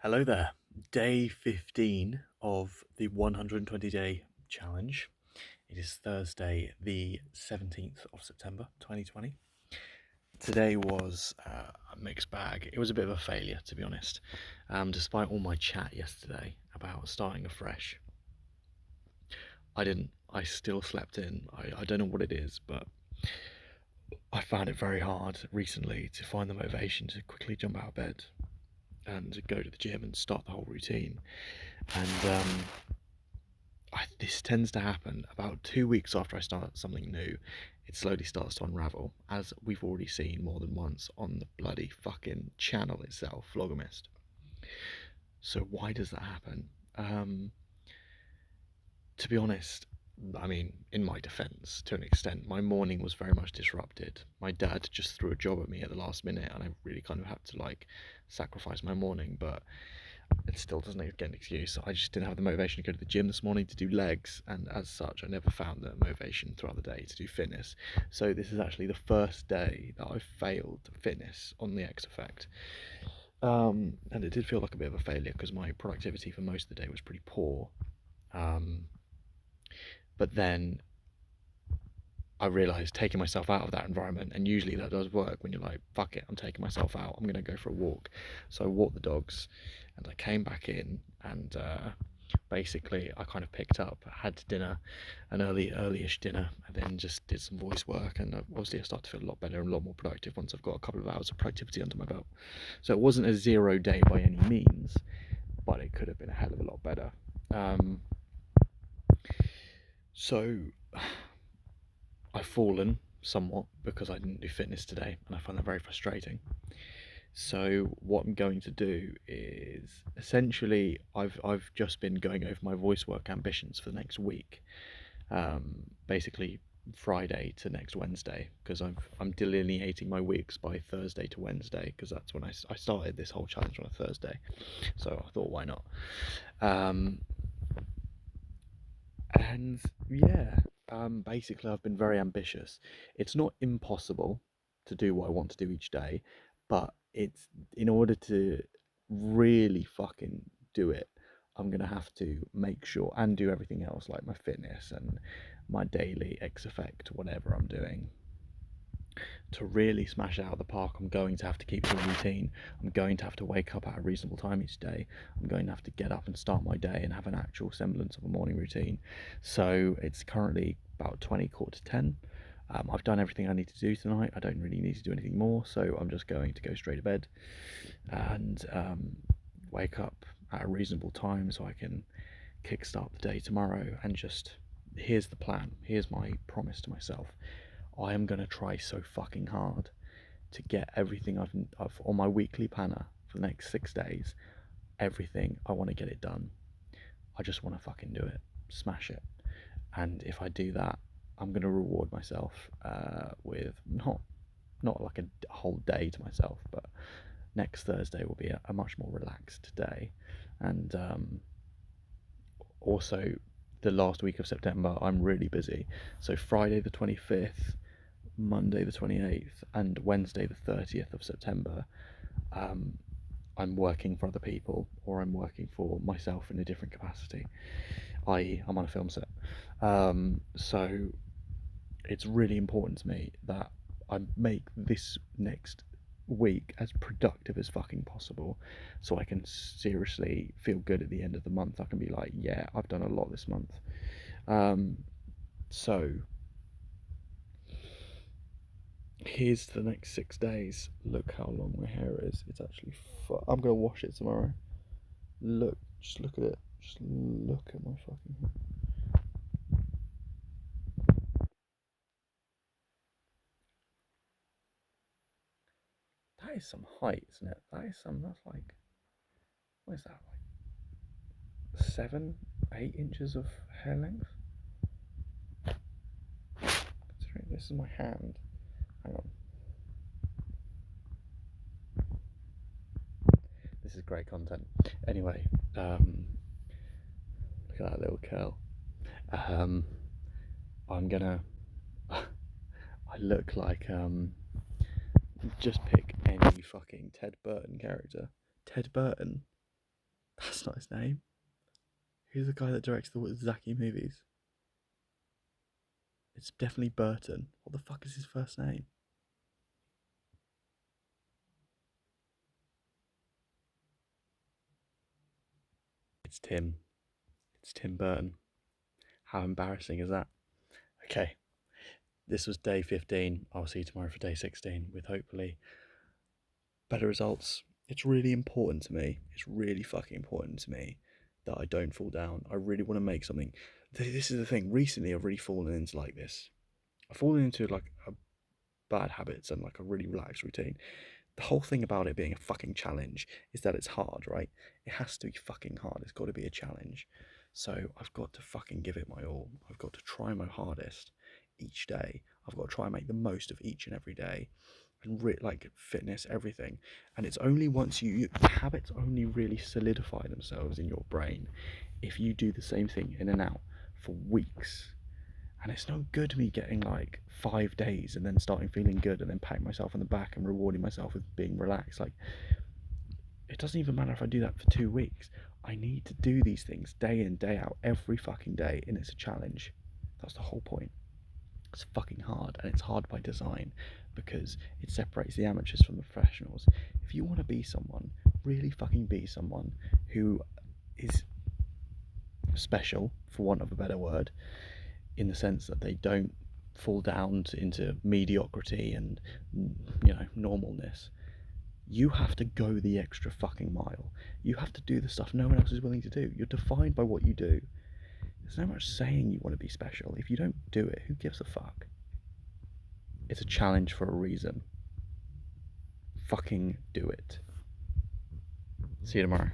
Hello there. Day 15 of the 120 day challenge. It is Thursday, the 17th of September 2020. Today was a mixed bag. It was a bit of a failure, to be honest. Despite all my chat yesterday about starting afresh, I didn't. I still slept in. I don't know what it is, but I found it very hard recently to find the motivation to quickly jump out of bed and go to the gym and start the whole routine. And this tends to happen about 2 weeks after I start something new. It slowly starts to unravel, as we've already seen more than once on the bloody fucking channel itself, Vlogomist. So why does that happen? To be honest, I mean, in my defence, to an extent, my morning was very much disrupted. My dad just threw a job at me at the last minute, and I really kind of had to sacrifice my morning. But it still doesn't get an excuse. I just didn't have the motivation to go to the gym this morning to do legs, and as such, I never found the motivation throughout the day to do fitness. So this is actually the first day that I've failed fitness on the X Effect. And it did feel like a bit of a failure because my productivity for most of the day was pretty poor. But then I realised taking myself out of that environment, and usually that does work when you're like, fuck it, I'm taking myself out, I'm going to go for a walk. So I walked the dogs and I came back in, and basically I kind of picked up, had dinner, an early-ish dinner, and then just did some voice work, and obviously I start to feel a lot better and a lot more productive once I've got a couple of hours of productivity under my belt. So it wasn't a 0 day by any means, but it could have been a hell of a lot better. So I've fallen somewhat because I didn't do fitness today, and I find that very frustrating. So what I'm going to do is essentially I've just been going over my voice work ambitions for the next week, basically Friday to next Wednesday, because I'm delineating my weeks by Thursday to Wednesday, because that's when I started this whole challenge on a Thursday. So I thought, why not? And yeah, basically I've been very ambitious. It's not impossible to do what I want to do each day, but it's in order to really fucking do it, I'm gonna have to make sure and do everything else like my fitness and my daily X effect, whatever I'm doing. To really smash it out of the park, I'm going to have to keep to a routine. I'm going to have to wake up at a reasonable time each day. I'm going to have to get up and start my day and have an actual semblance of a morning routine. So it's currently about 20, quarter to 10. I've done everything I need to do tonight. I don't really need to do anything more, so I'm just going to go straight to bed and wake up at a reasonable time so I can kickstart the day tomorrow. And just, here's the plan. Here's my promise to myself. I am going to try so fucking hard to get everything I've on my weekly planner for the next 6 days. Everything, I want to get it done. I just want to fucking do it, smash it. And if I do that, I'm going to reward myself with not like a whole day to myself, but next Thursday will be a much more relaxed day. And also, the last week of September, I'm really busy. So Friday the 25th, Monday the 28th, and Wednesday the 30th of September, I'm working for other people, or I'm working for myself in a different capacity, i.e. I'm on a film set. So it's really important to me that I make this next week as productive as fucking possible, so I can seriously feel good at the end of the month. I can be like, yeah, I've done a lot this month. So here's the next 6 days. Look how long my hair is. It's actually I'm gonna wash it tomorrow. Look, just look at it. Just look at my fucking hair. That is some height, isn't it? That's like, what is that, like 7, 8 inches of hair length? Considering this is my hand. Hang on. This is great content. Anyway, look at that little curl. I'm gonna. I look like just pick any fucking Ted Burton character. Ted Burton. That's not his name. Who's the guy that directs the Zaki movies? It's definitely Burton. What the fuck is his first name? It's Tim. It's Tim Burton. How embarrassing is that? Okay, this was day 15. I'll see you tomorrow for day 16 with hopefully better results. It's really important to me. It's really fucking important to me that I don't fall down. I really want to make something. This is the thing. Recently, I've really fallen into like this. I've fallen into like a bad habits and like a really relaxed routine. The whole thing about it being a fucking challenge is that it's hard, right? It has to be fucking hard. It's got to be a challenge. So I've got to fucking give it my all. I've got to try my hardest each day. I've got to try and make the most of each and every day, and like fitness, everything. And it's only once habits only really solidify themselves in your brain if you do the same thing in and out for weeks. And it's no good me getting like 5 days and then starting feeling good and then patting myself on the back and rewarding myself with being relaxed. Like, it doesn't even matter if I do that for 2 weeks. I need to do these things day in, day out, every fucking day, and it's a challenge. That's the whole point. It's fucking hard, and it's hard by design because it separates the amateurs from the professionals. If you want to be someone, really fucking be someone who is special, for want of a better word, in the sense that they don't fall down into mediocrity and normalness. You have to go the extra fucking mile. You have to do the stuff no one else is willing to do. You're defined by what you do. There's no much saying you want to be special. If you don't do it, who gives a fuck? It's a challenge for a reason. Fucking do it. See you tomorrow.